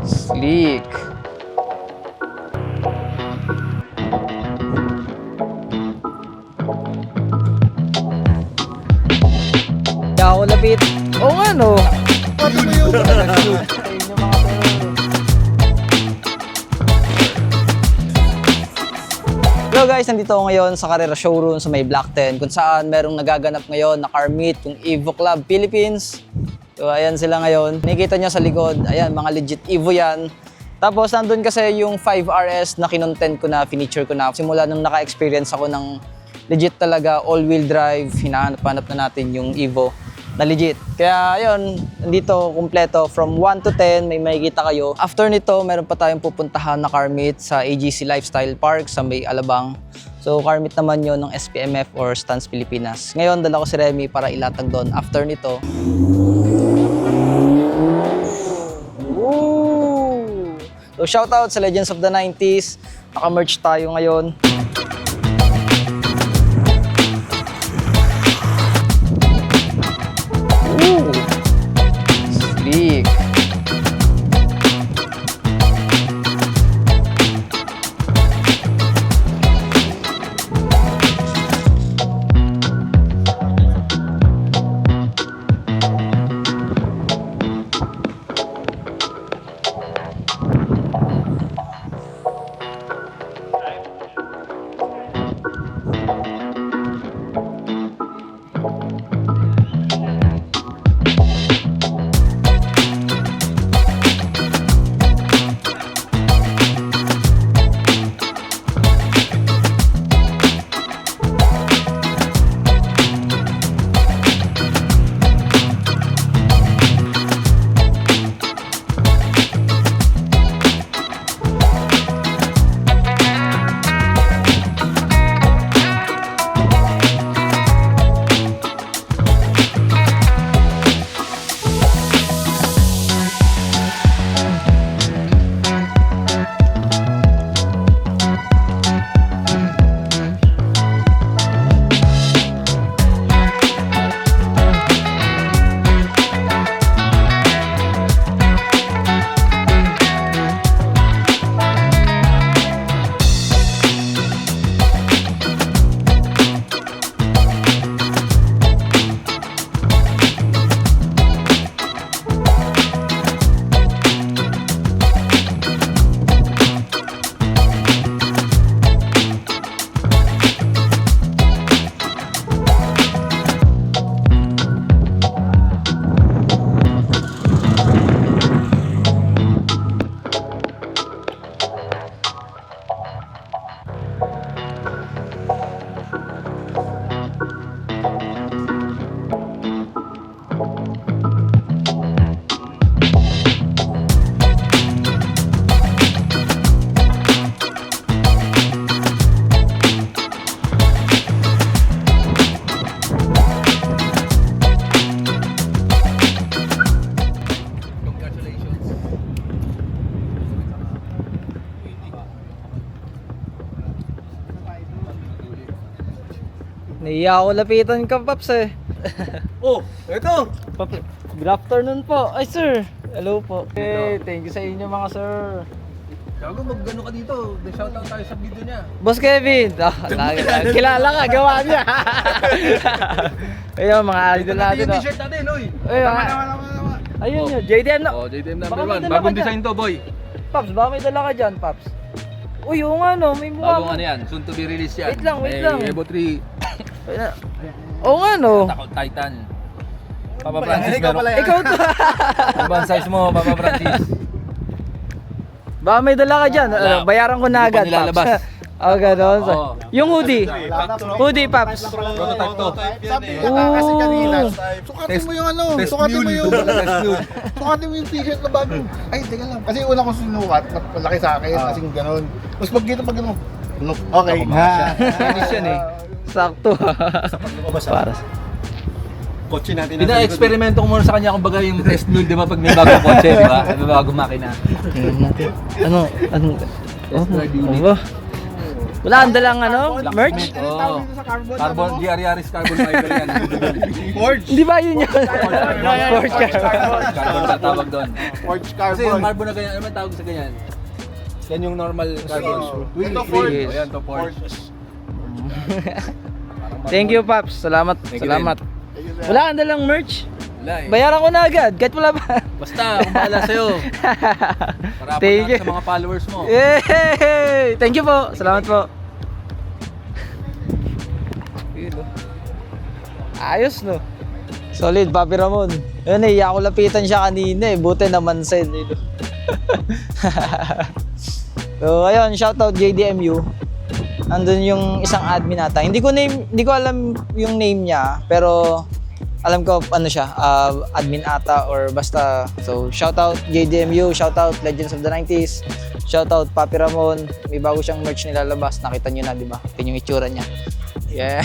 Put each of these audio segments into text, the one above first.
Sleek. Hindi ako lapit. Oo nga no. Pati mo yun. Hello guys, nandito ako ngayon sa Carrera Showroom sa may Block 10 kung saan merong nagaganap ngayon na car meet, yung Evo Club Philippines. So ayan sila ngayon. Nakikita nyo sa likod, ayan mga legit Evo yan. Tapos nandun kasi yung 5RS na kinontent ko na, finiture ko na. Simula nung naka-experience ako ng legit talaga all-wheel drive, hinahanap-hanap na natin yung Evo na legit. Kaya ayun, nandito kumpleto from 1 to 10, may makikita kayo. After nito, meron pa tayong pupuntahan na car meet sa AGC Lifestyle Park sa may Alabang. So car meet naman yon ng SPMF or Stance Pilipinas. Ngayon, dala ko si Remy para ilatag doon. After nito, woo! So shoutout sa Legends of the 90s. Naka-merch tayo ngayon. Sleek. Naiya ako lapitan ka, Paps eh. Oh, ito. Paps, good afternoon po. Ay, sir. Hello po. Okay, thank you sa inyo mga sir. Gago, mag-gano ka dito. Shoutout tayo sa video niya. Boss Kevin. Kilala ka, gawa niya. Ayun, mga idol natin. Yung t-shirt natin, oy. Ayun yun, JDM na. Oh, JDM Baka number may 1. dala Bagong ka design to, boy. Paps, baka may dala ka dyan, Paps. Uy, yung ano, may mukha Bagong ano yan, soon to be released yan. Wait lang. Evo 3, Oo nga no. Titan. Papa Francis, meron. Ikaw to. Ibang size mo, Papa Francis. Baka may dala ka dyan. Wala. Bayaran ko na Hindi pa agad, nilalabas. Paps. Oh, gano'n. Oo. Yung hoodie. Hoodie, Paps. Prototype to. Sabi nga kasi kanina, sukatin Test- mo yung ano, test sukatin mo mule. yung, Test mule. sukatin mo yung t-shirt na bago. Ay, teka lang. Kasi una kong sinukat, malaki sa akin, kasing gano'n. Tapos pag gano'n, okay. Finish yan eh. Sakto. Para sa... Kotse natin. Pina-experimento ko muna sa kanya kung baga yung test mule, di ba? Pag may bagong kotse, di ba? May bagong makina. Ano? Oh, Test drive unit. ba? Wala kang dalang ano, merch? Ano yung tawag dito sa carbon? Carbon, Ano mo? GR-Yaris carbon fiber yan. Forge. Hindi ba yun yun? Forge carbon ang tawag doon. Forge Kasi yung carbon. carbon na ganyan, ano man tawag sa ganyan? Yan yung normal carbon. Ito Forge. Ayan, to Forge. Thank you, Paps. Salamat. Thank you Salamat. Wala kang dalang merch? Wala eh. Bayaran ko na agad, kahit wala pa. Basta, kung bahala sa'yo. Para Thank you. sa mga followers mo. Yay! Thank you po. Salamat po. Ayos, no? Solid, Papi Ramon. Yun eh, ako lapitan siya kanina eh. Buti naman sa inyo. So, ayun, shoutout JDMU. Andun yung isang admin ata. Hindi ko alam yung name niya, pero alam ko ano siya, admin ata or basta. So, shoutout JDMU, shoutout Legends of the 90s, shoutout Papi Ramon. May bago siyang merch nilalabas. Nakita niyo na, di ba? Ito yung itsura niya. Yeah.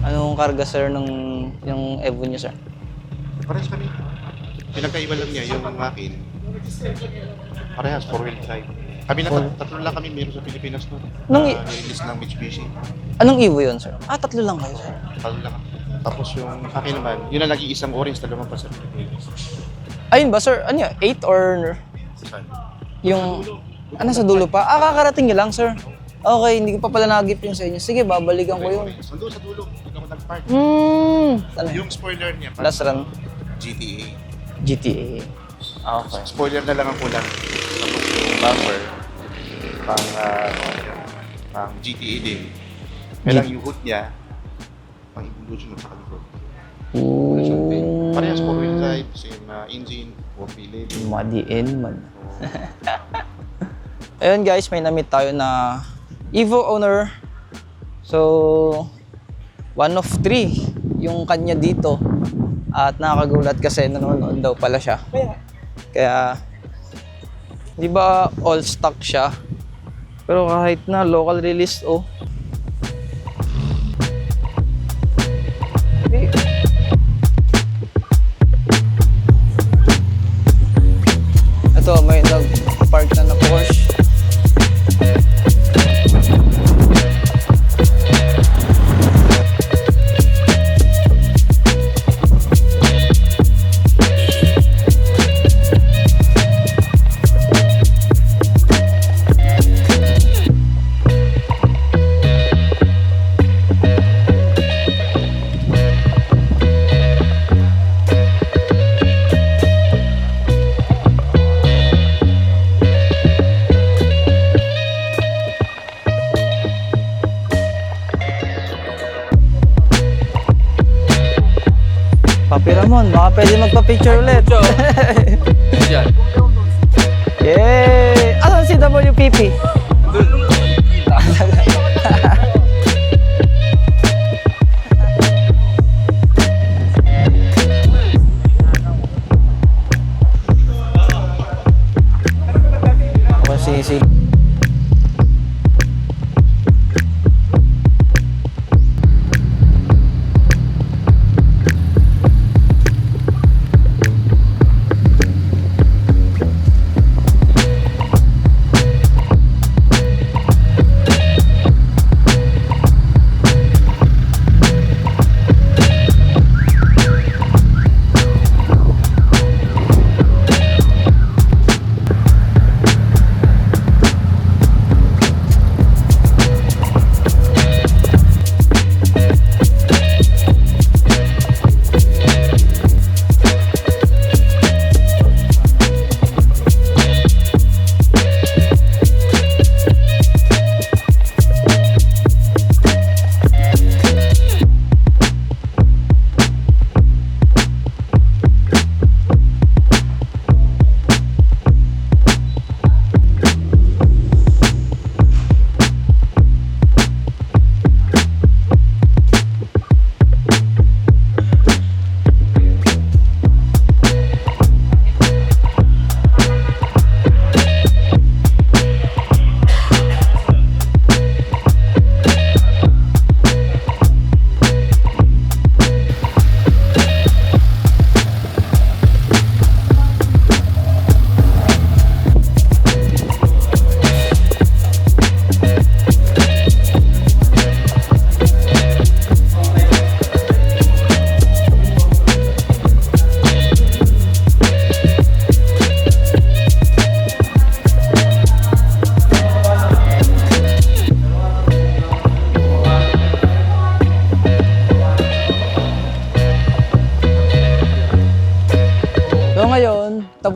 Anong karga, sir, nung yung Evo niyo, sir? Parehas kami. Pinagkaiba lang niya yung akin. Parehas, 4-wheel drive. Kami na tatlo lang kami meron sa Pilipinas no. Nung Release ng Mitsubishi. Anong Evo yun, sir? Tatlo lang kayo, sir. Tatlo lang. Tapos yung akin naman, yun ang nag-iisang orange na lumabas sa Pilipinas. Ayun ba, sir? Ano yun? 8 or Saan? yung... Ano sa dulo pa? Kakarating niyo lang, sir. Okay, hindi ko pa pala nag-gift yung sa inyo. Sige, babalikan ko yun. Nandun sa dulo, hindi ako nag-park. Ano? Yung spoiler niya, Last run. GTA. GTA. Okay. Spoiler na lang ang kulang. Tapos yung bumper, pang GTA din. Kaya lang yung hood niya, pang evolution at saka likod. Ooh. Parehas 4-wheel drive, same engine, 4-wheel. Madiin man. Ayun guys, may na-meet tayo na Evo owner. So, 1 of 3 yung kanya dito. At nakakagulat kasi nanonood daw pala siya. Kaya, di ba all stock siya? Pero kahit na local release, oh. Ito, may nag-park na Porsche. Papi Ramon, baka pwede magpa-picture ulit. Diyan. Yay! Asan si WPP? Masisi.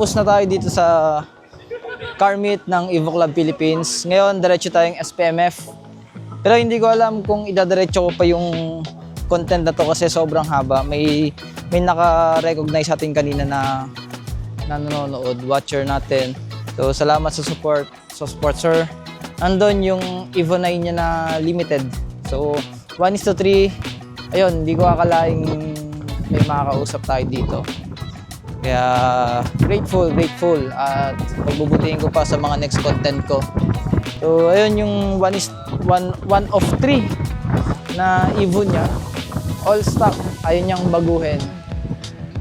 Tapos na tayo dito sa car meet ng Evo Club Philippines. Ngayon, diretso tayong SPMF. Pero hindi ko alam kung idadiretso ko pa yung content na to kasi sobrang haba. May naka-recognize atin kanina na nanonood, watcher natin. So, salamat sa support. So, sponsor. Andun yung Evo 9 niya na limited. So, 1:3. Ayun, hindi ko akalaing may makakausap tayo dito. Kaya, grateful. At pagbubutihin ko pa sa mga next content ko. So, ayun yung 1 of 3 na Evo niya. All stock. Ayun niyang baguhin.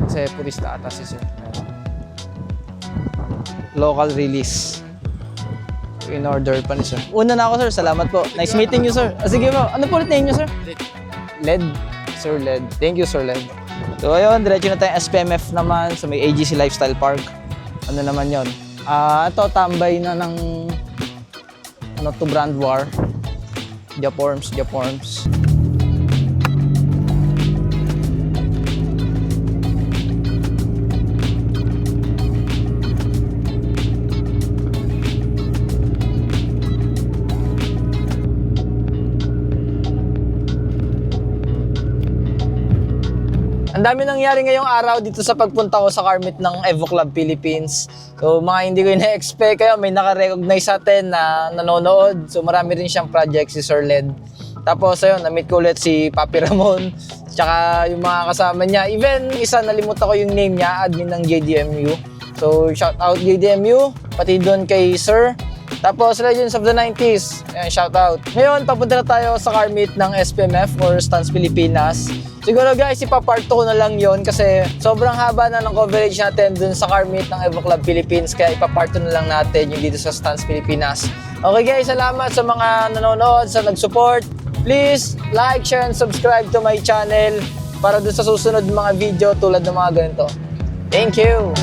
Kasi purista ata si sir. Local release. In order pa ni sir. Una na ako sir, salamat po. Nice meeting you sir. Sige po, ano po ulit name niyo sir? LED. Sir LED. Thank you sir LED. So ayun, diretso na tayong SPMF naman sa may AGC Lifestyle Park. Ano naman yon? Ito, tambay na ng brand war. Japorms. Ang dami nangyari ngayong araw dito sa pagpunta ko sa car meet ng Evo Club Philippines. So mga hindi ko ina-expect, kaya may naka-recognize sa atin na nanonood. So marami rin siyang project si Sir Led. Tapos ayun, na-meet ko ulit si Papi Ramon, tsaka yung mga kasama niya. Even isa, nalimutan ko yung name niya, admin ng JDMU. So shout out JDMU, pati doon kay Sir. Tapos Legends of the 90s, ayan, shout out. Ngayon, papunta na tayo sa car meet ng SPMF or Stance Pilipinas. Siguro guys, ipapart ko na lang yon kasi sobrang haba na ng coverage natin dun sa car meet ng Evo Club Philippines, kaya ipapart na lang natin yung dito sa Stance Pilipinas. Okay guys, salamat sa mga nanonood, sa nag-support. Please like, share, and subscribe to my channel para dun sa susunod mga video tulad ng mga ganito. Thank you!